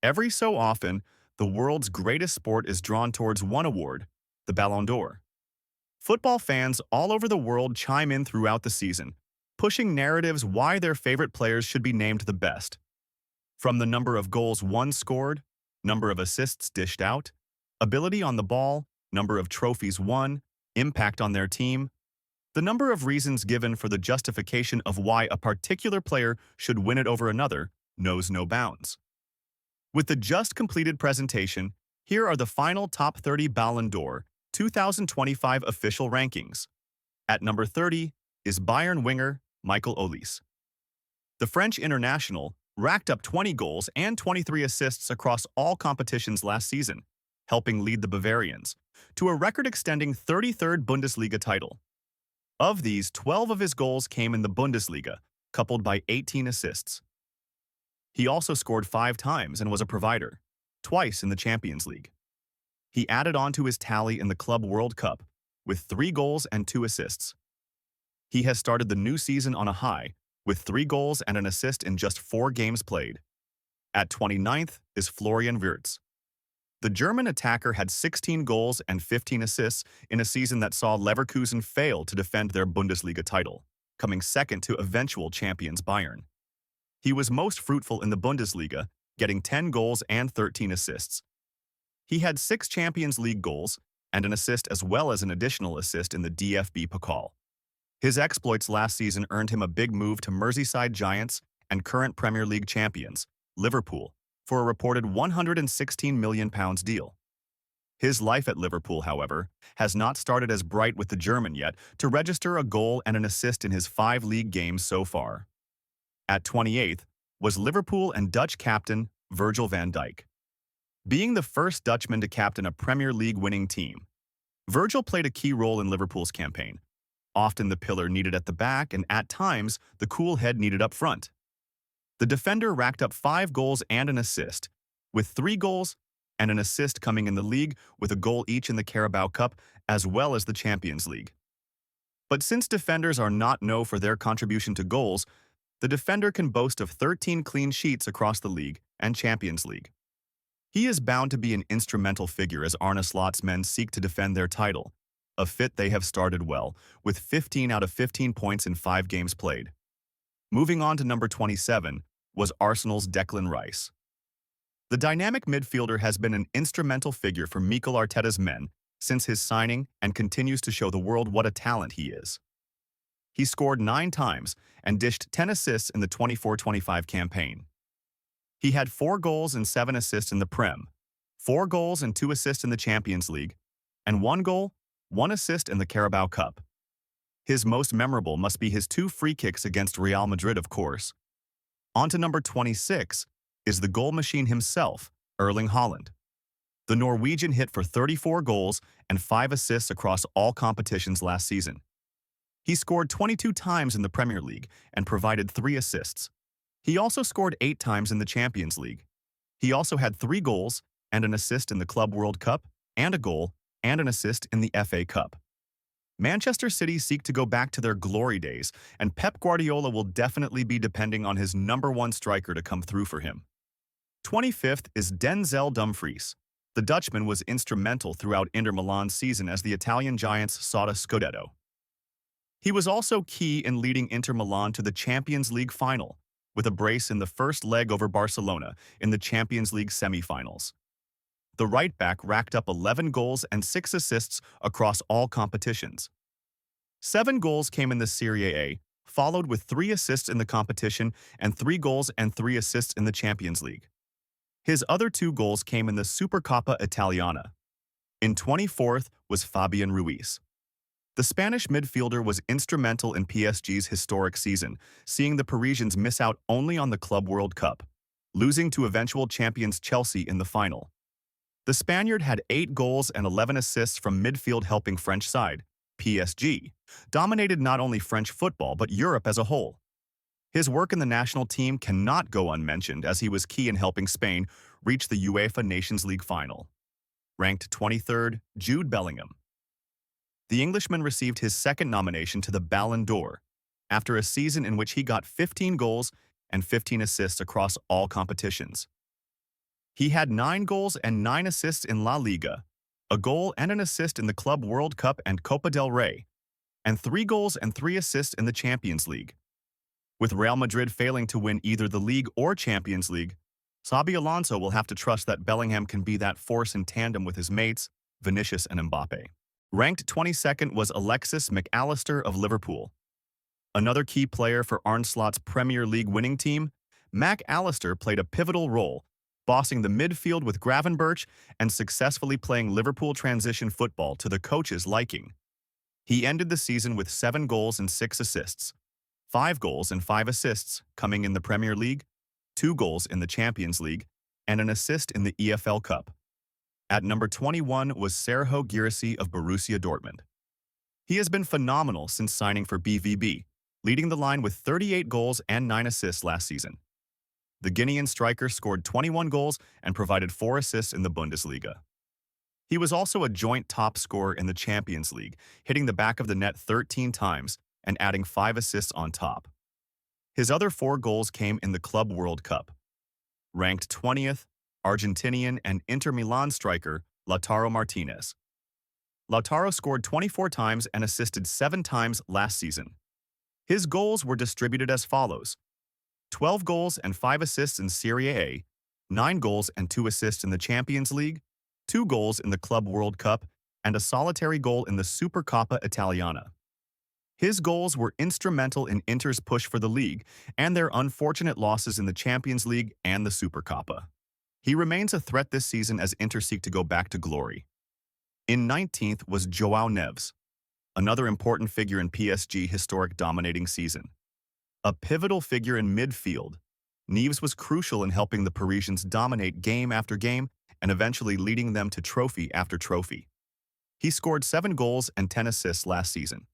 Every so often, the world's greatest sport is drawn towards one award, the Ballon d'Or. Football fans all over the world chime in throughout the season, pushing narratives why their favorite players should be named the best. From the number of goals one scored, number of assists dished out, ability on the ball, number of trophies won, impact on their team, the number of reasons given for the justification of why a particular player should win it over another knows no bounds. With the just completed presentation, here are the final top 30 Ballon d'Or 2025 official rankings. At number 30 is Bayern winger Michael Olise. The French international racked up 20 goals and 23 assists across all competitions last season, helping lead the Bavarians to a record-extending 33rd Bundesliga title. Of these, 12 of his goals came in the Bundesliga, coupled by 18 assists. He also scored 5 times and was a provider, twice in the Champions League. He added on to his tally in the Club World Cup with 3 goals and 2 assists. He has started the new season on a high with 3 goals and an assist in just 4 games played. At 29th is Florian Wirtz. The German attacker had 16 goals and 15 assists in a season that saw Leverkusen fail to defend their Bundesliga title, coming second to eventual champions Bayern. He was most fruitful in the Bundesliga, getting 10 goals and 13 assists. He had 6 Champions League goals and an assist as well as an additional assist in the DFB Pokal. His exploits last season earned him a big move to Merseyside Giants and current Premier League champions, Liverpool, for a reported £116 million deal. His life at Liverpool, however, has not started as bright with the German yet to register a goal and an assist in his 5 league games so far. At 28th was Liverpool and Dutch captain Virgil van Dijk. Being the first Dutchman to captain a Premier League winning team, Virgil played a key role in Liverpool's campaign, often the pillar needed at the back and at times the cool head needed up front. The defender racked up 5 goals and an assist, with 3 goals and an assist coming in the league with a goal each in the Carabao Cup as well as the Champions League. But since defenders are not known for their contribution to goals, the defender can boast of 13 clean sheets across the league and Champions League. He is bound to be an instrumental figure as Arne Slot's men seek to defend their title, a fit they have started well, with 15 out of 15 points in 5 games played. Moving on to number 27 was Arsenal's Declan Rice. The dynamic midfielder has been an instrumental figure for Mikel Arteta's men since his signing and continues to show the world what a talent he is. He scored 9 times and dished 10 assists in the 24-25 campaign. He had 4 goals and 7 assists in the Prem, 4 goals and 2 assists in the Champions League, and 1 goal, 1 assist in the Carabao Cup. His most memorable must be his 2 free kicks against Real Madrid, of course. On to number 26 is the goal machine himself, Erling Haaland. The Norwegian hit for 34 goals and 5 assists across all competitions last season. He scored 22 times in the Premier League and provided 3 assists. He also scored 8 times in the Champions League. He also had 3 goals and an assist in the Club World Cup and a goal and an assist in the FA Cup. Manchester City seek to go back to their glory days, and Pep Guardiola will definitely be depending on his number 1 striker to come through for him. 25th is Denzel Dumfries. The Dutchman was instrumental throughout Inter Milan's season as the Italian Giants sought a Scudetto. He was also key in leading Inter Milan to the Champions League final, with a brace in the first leg over Barcelona in the Champions League semi-finals. The right-back racked up 11 goals and 6 assists across all competitions. 7 goals came in the Serie A, followed with 3 assists in the competition and 3 goals and 3 assists in the Champions League. His other 2 goals came in the Supercoppa Italiana. In 24th was Fabian Ruiz. The Spanish midfielder was instrumental in PSG's historic season, seeing the Parisians miss out only on the Club World Cup, losing to eventual champions Chelsea in the final. The Spaniard had 8 goals and 11 assists from midfield helping French side, PSG, dominated not only French football but Europe as a whole. His work in the national team cannot go unmentioned as he was key in helping Spain reach the UEFA Nations League final. Ranked 23rd, Jude Bellingham. The Englishman received his second nomination to the Ballon d'Or after a season in which he got 15 goals and 15 assists across all competitions. He had 9 goals and 9 assists in La Liga, a goal and an assist in the Club World Cup and Copa del Rey, and 3 goals and 3 assists in the Champions League. With Real Madrid failing to win either the league or Champions League, Xabi Alonso will have to trust that Bellingham can be that force in tandem with his mates, Vinicius and Mbappe. Ranked 22nd was Alexis McAllister of Liverpool. Another key player for Arne Slot's Premier League winning team, McAllister played a pivotal role, bossing the midfield with Gravenberch and successfully playing Liverpool transition football to the coach's liking. He ended the season with 7 goals and 6 assists, 5 goals and 5 assists coming in the Premier League, 2 goals in the Champions League, and an assist in the EFL Cup. At number 21 was Serhou Guirassy of Borussia Dortmund. He has been phenomenal since signing for BVB, leading the line with 38 goals and 9 assists last season. The Guinean striker scored 21 goals and provided 4 assists in the Bundesliga. He was also a joint top scorer in the Champions League, hitting the back of the net 13 times and adding 5 assists on top. His other 4 goals came in the Club World Cup. Ranked 20th, Argentinian and Inter Milan striker Lautaro Martinez. Lautaro scored 24 times and assisted 7 times last season. His goals were distributed as follows: 12 goals and 5 assists in Serie A, 9 goals and 2 assists in the Champions League, 2 goals in the Club World Cup, and a solitary goal in the Supercoppa Italiana. His goals were instrumental in Inter's push for the league and their unfortunate losses in the Champions League and the Supercoppa. He remains a threat this season as Inter seek to go back to glory. In 19th was João Neves, another important figure in PSG historic dominating season. A pivotal figure in midfield, Neves was crucial in helping the Parisians dominate game after game and eventually leading them to trophy after trophy. He scored 7 goals and 10 assists last season.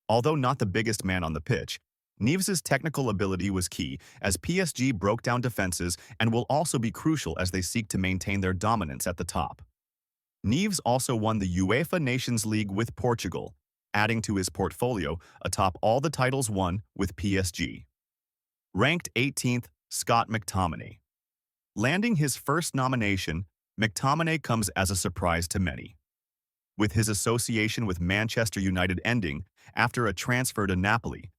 Although not the biggest man on the pitch, Neves' technical ability was key as PSG broke down defenses and will also be crucial as they seek to maintain their dominance at the top. Neves also won the UEFA Nations League with Portugal, adding to his portfolio atop all the titles won with PSG. Ranked 18th, Scott McTominay. Landing his first nomination, McTominay comes as a surprise to many. With his association with Manchester United ending after a transfer to Napoli,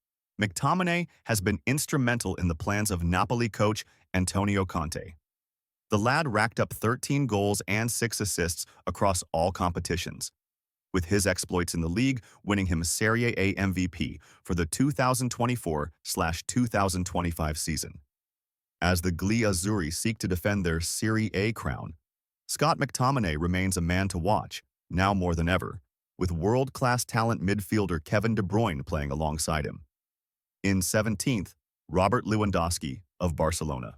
McTominay has been instrumental in the plans of Napoli coach Antonio Conte. The lad racked up 13 goals and 6 assists across all competitions, with his exploits in the league winning him Serie A MVP for the 2024/2025 season. As the Gli Azzurri seek to defend their Serie A crown, Scott McTominay remains a man to watch, now more than ever, with world-class talent midfielder Kevin De Bruyne playing alongside him. In 17th, Robert Lewandowski of Barcelona.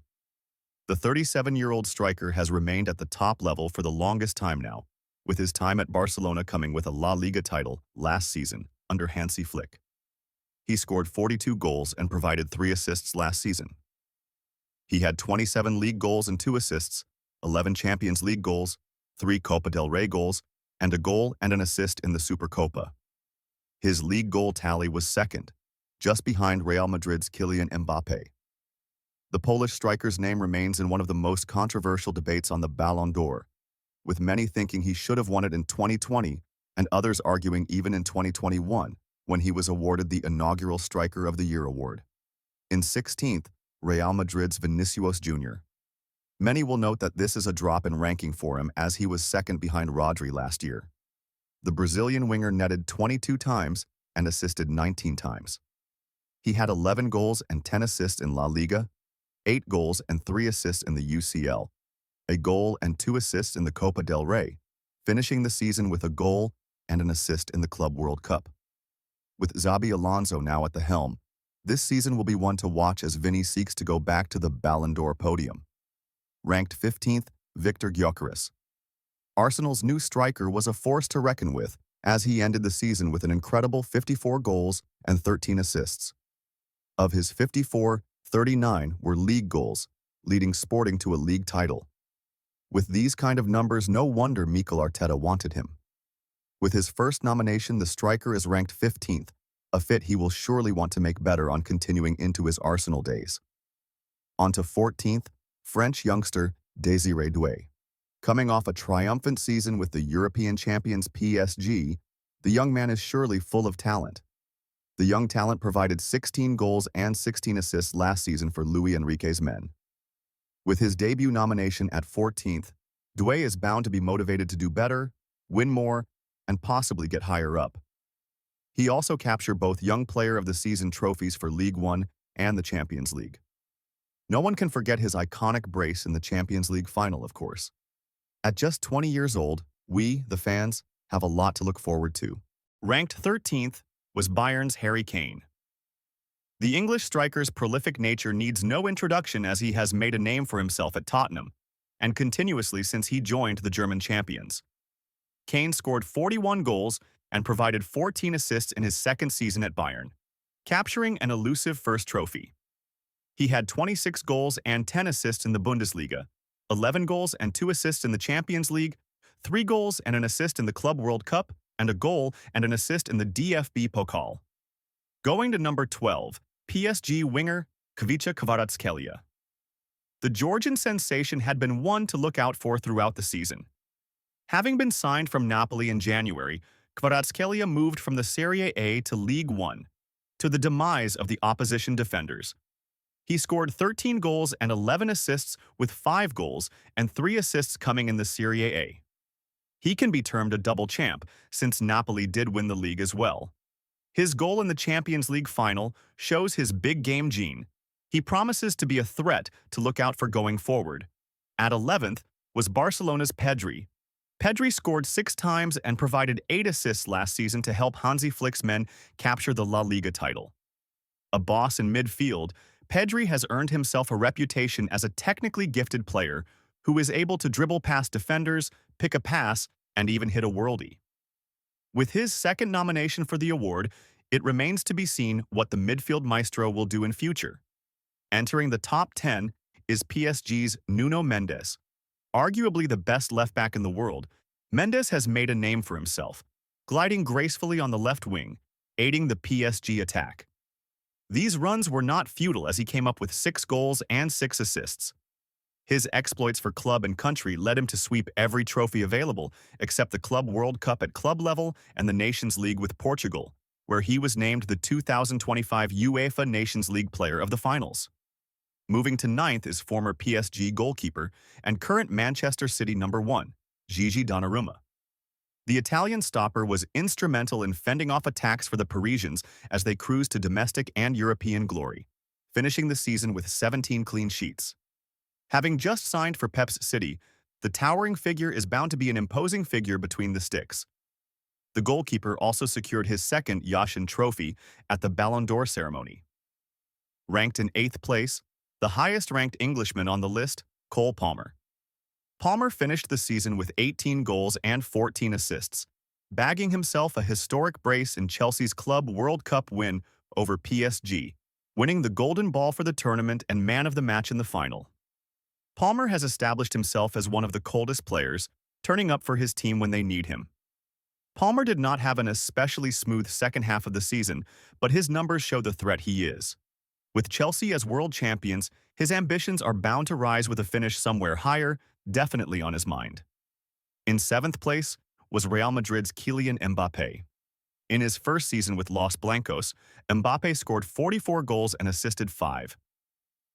The 37-year-old striker has remained at the top level for the longest time now, with his time at Barcelona coming with a La Liga title last season under Hansi Flick. He scored 42 goals and provided 3 assists last season. He had 27 league goals and 2 assists, 11 Champions League goals, 3 Copa del Rey goals, and a goal and an assist in the Supercopa. His league goal tally was second, just behind Real Madrid's Kylian Mbappe. The Polish striker's name remains in one of the most controversial debates on the Ballon d'Or, with many thinking he should have won it in 2020 and others arguing even in 2021 when he was awarded the inaugural Striker of the Year award. In 16th, Real Madrid's Vinicius Jr. Many will note that this is a drop in ranking for him as he was second behind Rodri last year. The Brazilian winger netted 22 times and assisted 19 times. He had 11 goals and 10 assists in La Liga, 8 goals and 3 assists in the UCL, a goal and 2 assists in the Copa del Rey, finishing the season with a goal and an assist in the Club World Cup. With Xabi Alonso now at the helm, this season will be one to watch as Vini seeks to go back to the Ballon d'Or podium. Ranked 15th, Victor Gyökeres. Arsenal's new striker was a force to reckon with as he ended the season with an incredible 54 goals and 13 assists. Of his 54, 39 were league goals, leading Sporting to a league title. With these kind of numbers, no wonder Mikel Arteta wanted him. With his first nomination, the striker is ranked 15th, a fit he will surely want to make better on continuing into his Arsenal days. On to 14th, French youngster Desiree Doué. Coming off a triumphant season with the European champions PSG, the young man is surely full of talent. The young talent provided 16 goals and 16 assists last season for Luis Enrique's men. With his debut nomination at 14th, Doué is bound to be motivated to do better, win more, and possibly get higher up. He also captured both Young Player of the Season trophies for League One and the Champions League. No one can forget his iconic brace in the Champions League final, of course. At just 20 years old, we, the fans, have a lot to look forward to. Ranked 13th was Bayern's Harry Kane. The English striker's prolific nature needs no introduction as he has made a name for himself at Tottenham, and continuously since he joined the German champions. Kane scored 41 goals and provided 14 assists in his second season at Bayern, capturing an elusive first trophy. He had 26 goals and 10 assists in the Bundesliga, 11 goals and 2 assists in the Champions League, 3 goals and an assist in the Club World Cup, and a goal and an assist in the DFB Pokal. Going to number 12, PSG winger Kvicha Kvaratskhelia. The Georgian sensation had been one to look out for throughout the season. Having been signed from Napoli in January, Kvaratskhelia moved from the Serie A to League One, to the demise of the opposition defenders. He scored 13 goals and 11 assists with 5 goals and 3 assists coming in the Serie A. He can be termed a double champ, since Napoli did win the league as well. His goal in the Champions League final shows his big game gene. He promises to be a threat to look out for going forward. At 11th was Barcelona's Pedri. Pedri scored 6 times and provided 8 assists last season to help Hansi Flick's men capture the La Liga title. A boss in midfield, Pedri has earned himself a reputation as a technically gifted player who is able to dribble past defenders, pick a pass, and even hit a worldie. With his second nomination for the award, it remains to be seen what the midfield maestro will do in future. Entering the top 10 is PSG's Nuno Mendes. Arguably the best left-back in the world, Mendes has made a name for himself, gliding gracefully on the left wing, aiding the PSG attack. These runs were not futile as he came up with 6 goals and 6 assists. His exploits for club and country led him to sweep every trophy available except the Club World Cup at club level and the Nations League with Portugal, where he was named the 2025 UEFA Nations League Player of the Finals. Moving to 9th is former PSG goalkeeper and current Manchester City number 1, Gigi Donnarumma. The Italian stopper was instrumental in fending off attacks for the Parisians as they cruised to domestic and European glory, finishing the season with 17 clean sheets. Having just signed for Pep's City, the towering figure is bound to be an imposing figure between the sticks. The goalkeeper also secured his second Yashin trophy at the Ballon d'Or ceremony. Ranked in 8th place, the highest-ranked Englishman on the list, Cole Palmer. Palmer finished the season with 18 goals and 14 assists, bagging himself a historic brace in Chelsea's Club World Cup win over PSG, winning the Golden Ball for the tournament and man of the match in the final. Palmer has established himself as one of the coldest players, turning up for his team when they need him. Palmer did not have an especially smooth second half of the season, but his numbers show the threat he is. With Chelsea as world champions, his ambitions are bound to rise with a finish somewhere higher, definitely on his mind. In 7th place was Real Madrid's Kylian Mbappé. In his first season with Los Blancos, Mbappé scored 44 goals and assisted 5.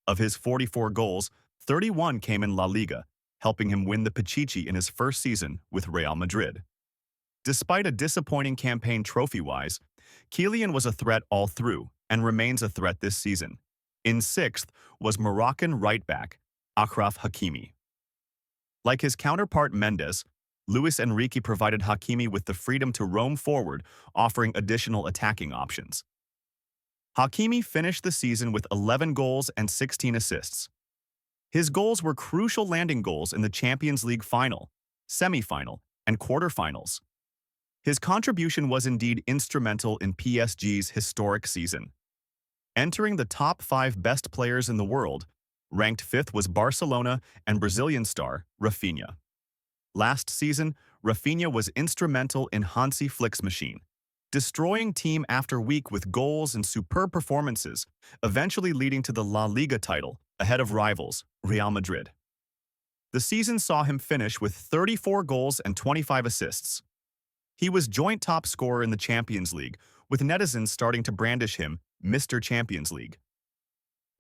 Of his 44 goals, 31 came in La Liga, helping him win the Pichichi in his first season with Real Madrid. Despite a disappointing campaign trophy-wise, Kylian was a threat all through and remains a threat this season. In 6th was Moroccan right-back Achraf Hakimi. Like his counterpart Mendes, Luis Enrique provided Hakimi with the freedom to roam forward, offering additional attacking options. Hakimi finished the season with 11 goals and 16 assists. His goals were crucial landing goals in the Champions League final, semi-final, and quarterfinals. His contribution was indeed instrumental in PSG's historic season. Entering the top 5 best players in the world, ranked 5th was Barcelona and Brazilian star Rafinha. Last season, Rafinha was instrumental in Hansi Flick's machine, destroying team after week with goals and superb performances, eventually leading to the La Liga title ahead of rivals Real Madrid. The season saw him finish with 34 goals and 25 assists. He was joint top scorer in the Champions League, with netizens starting to brandish him Mr. Champions League.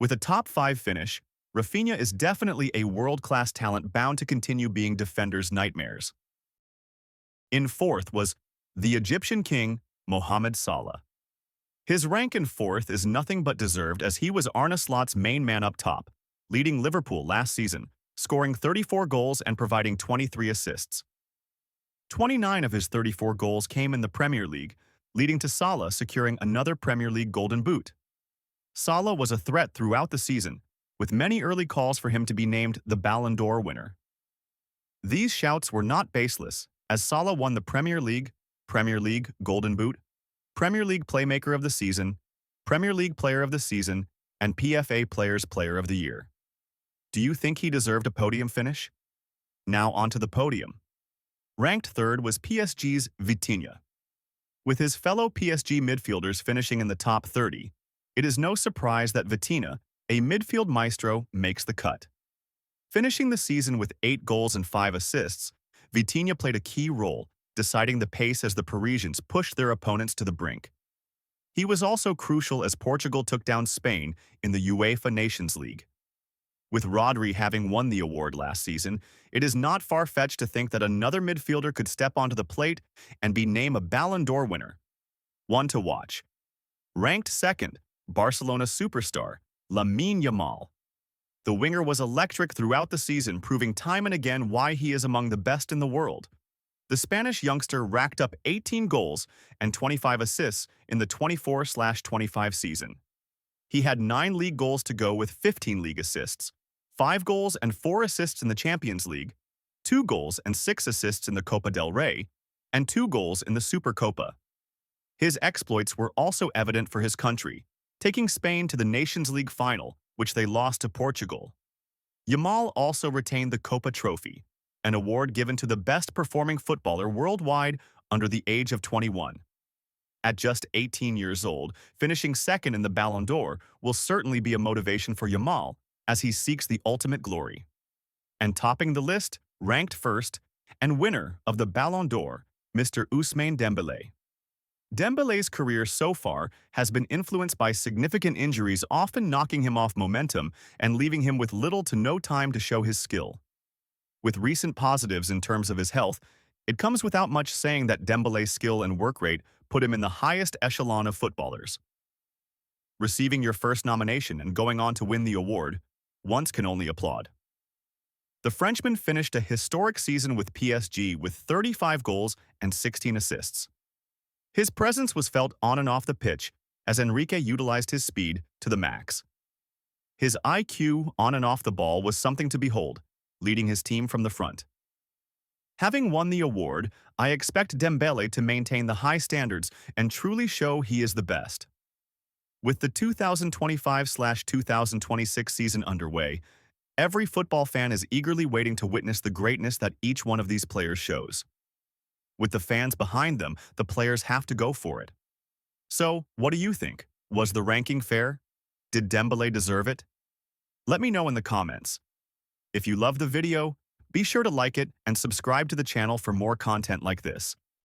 With a top 5 finish, Rafinha is definitely a world-class talent bound to continue being defenders' nightmares. In fourth was the Egyptian king, Mohamed Salah. His rank in fourth is nothing but deserved, as he was Arne Slot's main man up top, leading Liverpool last season, scoring 34 goals and providing 23 assists. 29 of his 34 goals came in the Premier League, leading to Salah securing another Premier League Golden Boot. Salah was a threat throughout the season, with many early calls for him to be named the Ballon d'Or winner. These shouts were not baseless, as Salah won the Premier League Golden Boot, Premier League Playmaker of the Season, Premier League Player of the Season, and PFA Players Player of the Year. Do you think he deserved a podium finish? Now onto the podium. Ranked third was PSG's Vitinha. With his fellow PSG midfielders finishing in the top 30, it is no surprise that Vitinha, a midfield maestro, makes the cut. Finishing the season with 8 goals and 5 assists, Vitinha played a key role, deciding the pace as the Parisians pushed their opponents to the brink. He was also crucial as Portugal took down Spain in the UEFA Nations League. With Rodri having won the award last season, it is not far-fetched to think that another midfielder could step onto the plate and be named a Ballon d'Or winner. One to watch. Ranked second, Barcelona superstar, Lamine Yamal. The winger was electric throughout the season, proving time and again why he is among the best in the world. The Spanish youngster racked up 18 goals and 25 assists in the 24/25 season. He had 9 league goals to go with 15 league assists, 5 goals and 4 assists in the Champions League, 2 goals and 6 assists in the Copa del Rey, and 2 goals in the Supercopa. His exploits were also evident for his country, taking Spain to the Nations League final, which they lost to Portugal. Yamal also retained the Copa Trophy, an award given to the best-performing footballer worldwide under the age of 21. At just 18 years old, finishing second in the Ballon d'Or will certainly be a motivation for Yamal as he seeks the ultimate glory. And topping the list, ranked first, and winner of the Ballon d'Or, Mr. Ousmane Dembélé. Dembélé's career so far has been influenced by significant injuries, often knocking him off momentum and leaving him with little to no time to show his skill. With recent positives in terms of his health, it comes without much saying that Dembélé's skill and work rate put him in the highest echelon of footballers. Receiving your first nomination and going on to win the award, one can only applaud. The Frenchman finished a historic season with PSG with 35 goals and 16 assists. His presence was felt on and off the pitch as Enrique utilized his speed to the max. His IQ on and off the ball was something to behold, leading his team from the front. Having won the award, I expect Dembélé to maintain the high standards and truly show he is the best. With the 2025/2026 season underway, every football fan is eagerly waiting to witness the greatness that each one of these players shows. With the fans behind them, the players have to go for it. So, what do you think? Was the ranking fair? Did Dembélé deserve it? Let me know in the comments. If you love the video, be sure to like it and subscribe to the channel for more content like this.